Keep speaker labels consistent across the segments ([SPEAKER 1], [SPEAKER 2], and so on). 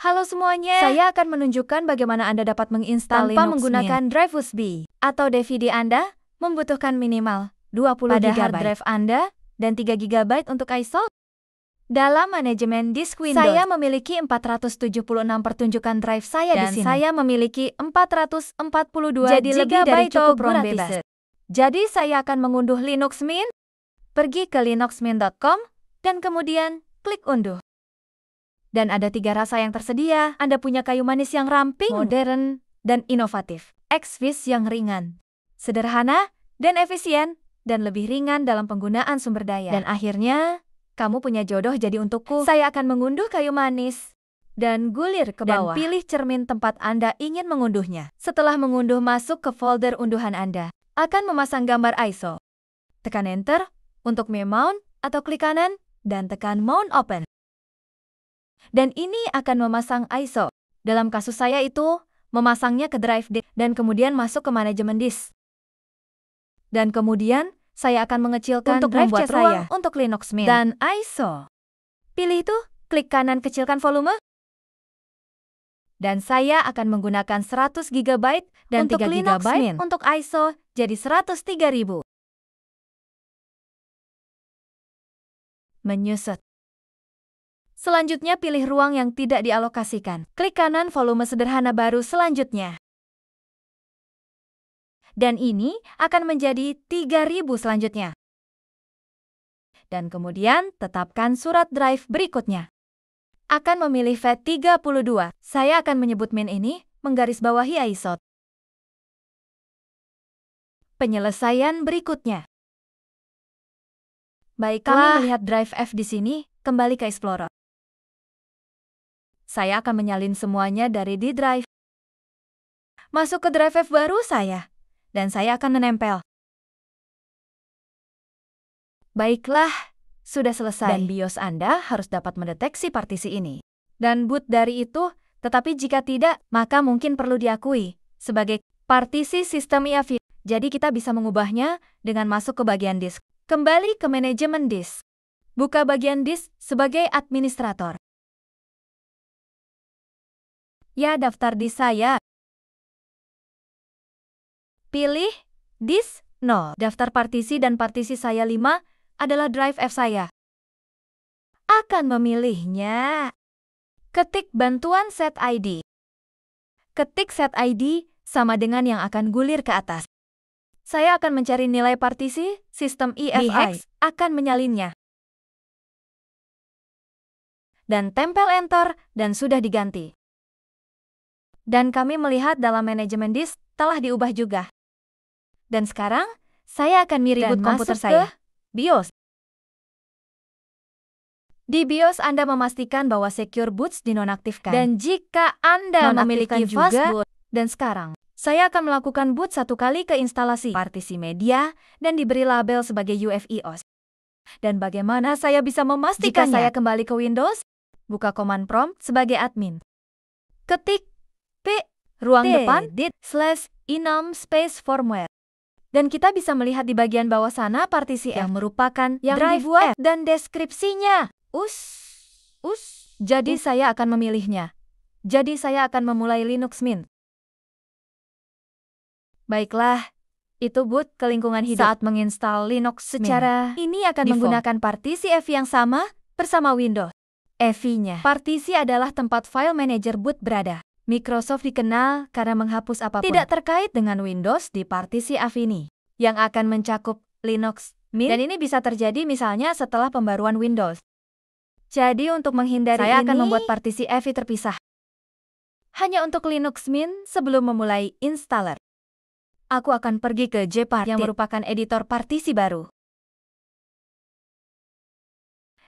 [SPEAKER 1] Halo semuanya, saya akan menunjukkan bagaimana Anda dapat menginstal tanpa menggunakan drive USB atau DVD Anda membutuhkan minimal 20 GB hard drive Anda dan 3 GB untuk iSolve. Dalam manajemen disk Windows, saya memiliki 476 pertunjukan drive saya di sini. Dan saya memiliki 442 jadi lebih dari cukup ROM bebas. Jadi saya akan mengunduh Linux Mint. Pergi ke linuxmint.com dan kemudian klik unduh. Dan ada 3 rasa yang tersedia. Anda punya kayu manis yang ramping, modern, dan inovatif. Exvis yang ringan, sederhana, dan efisien, dan lebih ringan dalam penggunaan sumber daya. Dan akhirnya, kamu punya jodoh jadi untukku. Saya akan mengunduh kayu manis dan gulir ke bawah. Dan pilih cermin tempat Anda ingin mengunduhnya. Setelah mengunduh, masuk ke folder unduhan Anda. Akan memasang gambar ISO. Tekan Enter untuk memount atau klik kanan dan tekan Mount Open. Dan ini akan memasang ISO. Dalam kasus saya itu, memasangnya ke drive disk dan kemudian masuk ke manajemen disk. Dan kemudian, saya akan mengecilkan untuk drive membuat ruang untuk Linux Mint dan ISO. Pilih itu, klik kanan kecilkan volume. Dan saya akan menggunakan 100 GB dan untuk 3 GB Mint untuk ISO jadi 103.000. Menyusut. Selanjutnya pilih ruang yang tidak dialokasikan. Klik kanan volume sederhana baru selanjutnya. Dan ini akan menjadi 3.000 selanjutnya. Dan kemudian tetapkan surat drive berikutnya. Akan memilih FAT32. Saya akan menyebut Mint ini menggarisbawahi ISO. Penyelesaian berikutnya. Baiklah, kami melihat drive F di sini, kembali ke Explorer. Saya akan menyalin semuanya dari D drive. Masuk ke drive F baru saya. Dan saya akan menempel. Baiklah, sudah selesai. Dan BIOS Anda harus dapat mendeteksi partisi ini. Dan boot dari itu, tetapi jika tidak, maka mungkin perlu diakui sebagai partisi sistem IAV. Jadi kita bisa mengubahnya dengan masuk ke bagian disk. Kembali ke manajemen disk. Buka bagian disk sebagai administrator. Ya, daftar disk saya. Pilih disk 0. Daftar partisi dan partisi saya 5 adalah drive F saya. Akan memilihnya. Ketik bantuan set ID. Ketik set ID sama dengan yang akan gulir ke atas. Saya akan mencari nilai partisi, sistem EFI akan menyalinnya. Dan tempel Enter dan sudah diganti. Dan kami melihat dalam manajemen disk telah diubah juga. Dan sekarang, saya akan reboot komputer saya. BIOS. Di BIOS Anda memastikan bahwa Secure Boots dinonaktifkan. Dan jika Anda memiliki fast boot, dan sekarang, saya akan melakukan boot 1 kali ke instalasi partisi media dan diberi label sebagai UEFI-OS. Dan bagaimana saya bisa memastikannya? Jika saya kembali ke Windows, buka command prompt sebagai admin. Ketik P, ruang depan, /enum space firmware. Dan kita bisa melihat di bagian bawah sana partisi yang merupakan yang dibuat dan deskripsinya. Jadi saya akan memilihnya. Jadi saya akan memulai Linux Mint. Baiklah, itu boot ke lingkungan hidup. Saat menginstal Linux secara ini akan menggunakan partisi EFI yang sama bersama Windows. EFI-nya. Partisi adalah tempat file manager boot berada. Microsoft dikenal karena menghapus apapun tidak terkait dengan Windows di partisi EFI ini, yang akan mencakup Linux Mint. Dan ini bisa terjadi misalnya setelah pembaruan Windows. Jadi untuk menghindari saya akan membuat partisi EFI terpisah. Hanya untuk Linux Mint sebelum memulai installer. Aku akan pergi ke Jpartit yang merupakan editor partisi baru.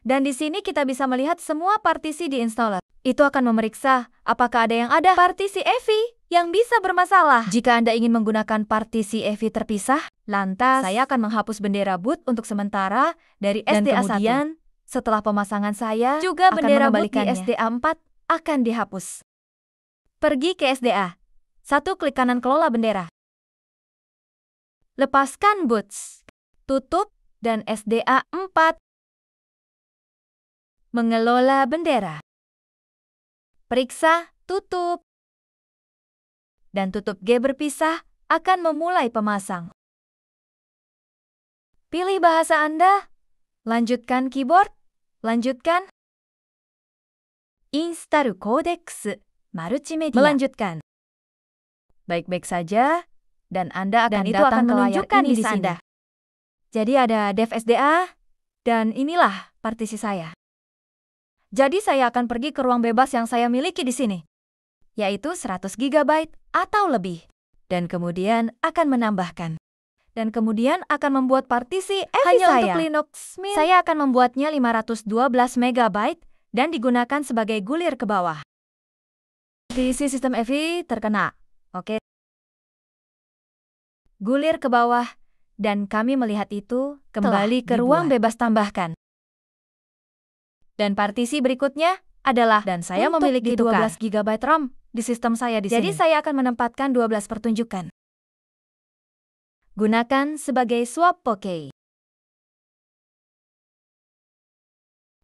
[SPEAKER 1] Dan di sini kita bisa melihat semua partisi di installer. Itu akan memeriksa apakah ada partisi EFI yang bisa bermasalah. Jika Anda ingin menggunakan partisi EFI terpisah, lantas saya akan menghapus bendera boot untuk sementara dari SDA1. Dan kemudian setelah pemasangan saya juga bendera boot di SDA4 akan dihapus. Pergi ke SDA. 1 klik kanan kelola bendera. Lepaskan boots. Tutup dan SDA4. Mengelola bendera. Periksa, tutup. Dan tutup G berpisah akan memulai pemasang. Pilih bahasa Anda. Lanjutkan keyboard. Lanjutkan. Install Codex Multimedia. Melanjutkan. Baik-baik saja. Dan Anda akan datang ke layar ini di sini. Jadi ada dev SDA. Dan inilah partisi saya. Jadi saya akan pergi ke ruang bebas yang saya miliki di sini, yaitu 100 GB atau lebih. Dan kemudian akan menambahkan. Dan kemudian akan membuat partisi hanya
[SPEAKER 2] saya.
[SPEAKER 1] untuk Linux Mint. Saya akan membuatnya 512 MB dan digunakan sebagai gulir ke bawah. Partisi sistem EVI terkena. Oke. Gulir ke bawah. Dan kami melihat itu kembali ke ruang bebas tambahkan. Dan partisi berikutnya adalah, dan saya memiliki 12 GB RAM di sistem saya di sini. Jadi saya akan menempatkan 12 pertunjukan. Gunakan sebagai swap poke.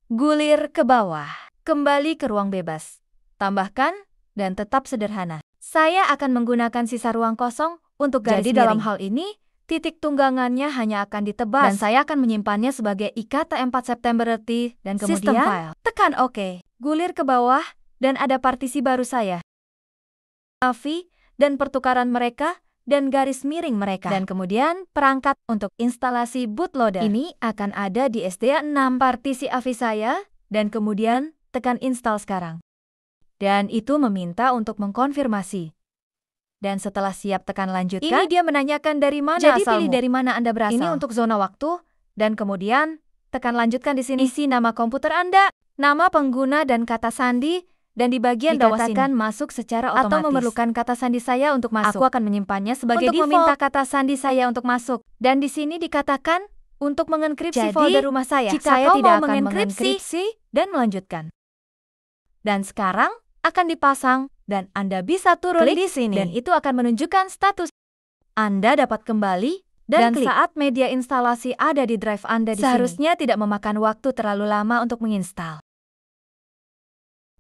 [SPEAKER 1] Gulir ke bawah. Kembali ke ruang bebas. Tambahkan dan tetap sederhana. Saya akan menggunakan sisa ruang kosong untuk garis miring. Jadi dalam hal ini, titik tunggangannya hanya akan ditebas. Dan saya akan menyimpannya sebagai IKT4 September RT. Dan kemudian, file. Tekan OK. Gulir ke bawah, dan ada partisi baru saya. AVI, dan pertukaran mereka, dan garis miring mereka. Dan kemudian, perangkat untuk instalasi bootloader. Ini akan ada di SDA 6 partisi AVI saya, dan kemudian, tekan install sekarang. Dan itu meminta untuk mengkonfirmasi. Dan setelah siap tekan lanjutkan. Ini dia menanyakan dari mana asalmu. Jadi pilih dari mana Anda berasal. Ini untuk zona waktu. Dan kemudian tekan lanjutkan di sini. Isi nama komputer Anda, nama pengguna dan kata sandi. Dan di bagian bawah sini. Dikatakan masuk secara otomatis. Atau memerlukan kata sandi saya untuk masuk. Aku akan menyimpannya sebagai untuk default. Meminta kata sandi saya untuk masuk. Dan di sini dikatakan untuk mengenkripsi folder rumah saya. Jika saya tidak akan mengenkripsi dan melanjutkan. Dan sekarang akan dipasang. Dan Anda bisa turun klik di sini. Dan itu akan menunjukkan status. Anda dapat kembali dan klik. Saat media instalasi ada di drive Anda di seharusnya sini. Tidak memakan waktu terlalu lama untuk menginstal.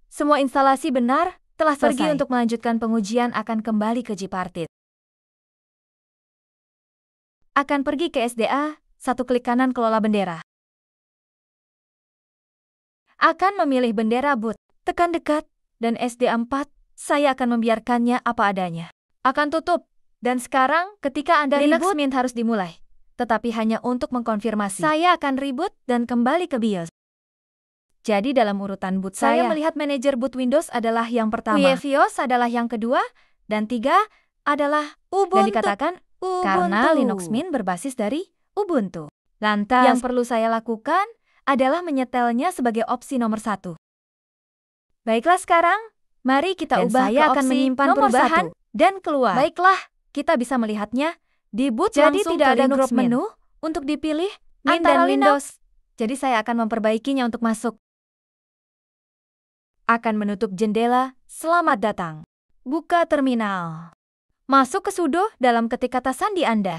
[SPEAKER 1] Semua instalasi benar telah selesai. Pergi untuk melanjutkan pengujian akan kembali ke Gparted. Akan pergi ke SDA, satu klik kanan kelola bendera. Akan memilih bendera boot, tekan dekat, dan SDA 4. Saya akan membiarkannya apa adanya. Akan tutup. Dan sekarang, ketika Anda Linux Mint harus dimulai. Tetapi hanya untuk mengkonfirmasi. Saya akan reboot dan kembali ke BIOS. Jadi dalam urutan boot saya melihat manajer boot Windows adalah yang pertama. BIOS adalah yang kedua. Dan 3 adalah Ubuntu. Dan dikatakan Ubuntu. Karena Linux Mint berbasis dari Ubuntu. Lantas, yang perlu saya lakukan adalah menyetelnya sebagai opsi nomor 1. Baiklah sekarang. Mari kita ubah saya akan menyimpan perubahan dan keluar. Baiklah, kita bisa melihatnya di boot jadi langsung tidak ada grup menu untuk dipilih Mint antara dan Windows. Jadi saya akan memperbaikinya untuk masuk. Akan menutup jendela, selamat datang. Buka terminal. Masuk ke sudo dalam ketik kata sandi Anda.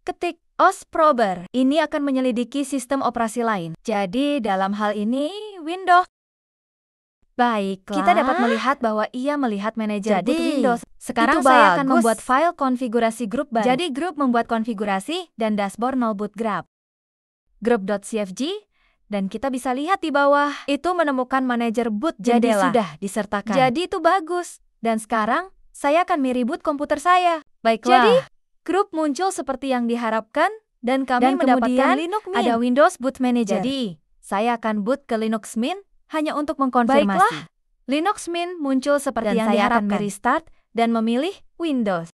[SPEAKER 1] Ketik OSProber. Ini akan menyelidiki sistem operasi lain. Jadi dalam hal ini Windows. Baiklah. Kita dapat melihat bahwa ia melihat manajer boot Windows. Sekarang saya akan membuat file konfigurasi grup baru. Jadi grup membuat konfigurasi dan dashboard null boot grab. Group.cfg. Dan kita bisa lihat di bawah itu menemukan manajer boot jendela. Jadi sudah disertakan. Jadi itu bagus. Dan sekarang saya akan mereboot komputer saya. Baiklah. Jadi grup muncul seperti yang diharapkan dan kami mendapatkan Linux Mint. Ada Windows Boot Manager. Jadi, saya akan boot ke Linux Mint hanya untuk mengkonfirmasi. Baiklah, Linux Mint muncul seperti dan yang saya diharapkan. Akan restart dan memilih Windows.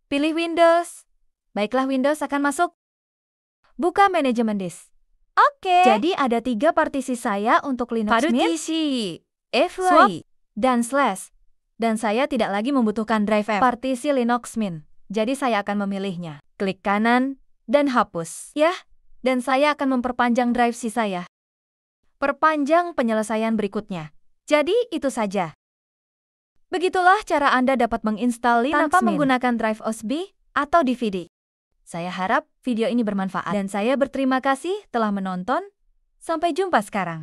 [SPEAKER 1] Pilih Windows. Baiklah, Windows akan masuk. Buka manajemen disk. Oke. Jadi ada 3 partisi saya untuk Linux Mint. Partisi FY dan slash. Dan saya tidak lagi membutuhkan drive F. Partisi Linux Mint. Jadi saya akan memilihnya. Klik kanan dan hapus. Ya, dan saya akan memperpanjang drive C saya. Perpanjang penyelesaian berikutnya. Jadi itu saja. Begitulah cara Anda dapat menginstal Linux tanpa menggunakan drive USB atau DVD. Saya harap video ini bermanfaat. Dan saya berterima kasih telah menonton. Sampai jumpa sekarang.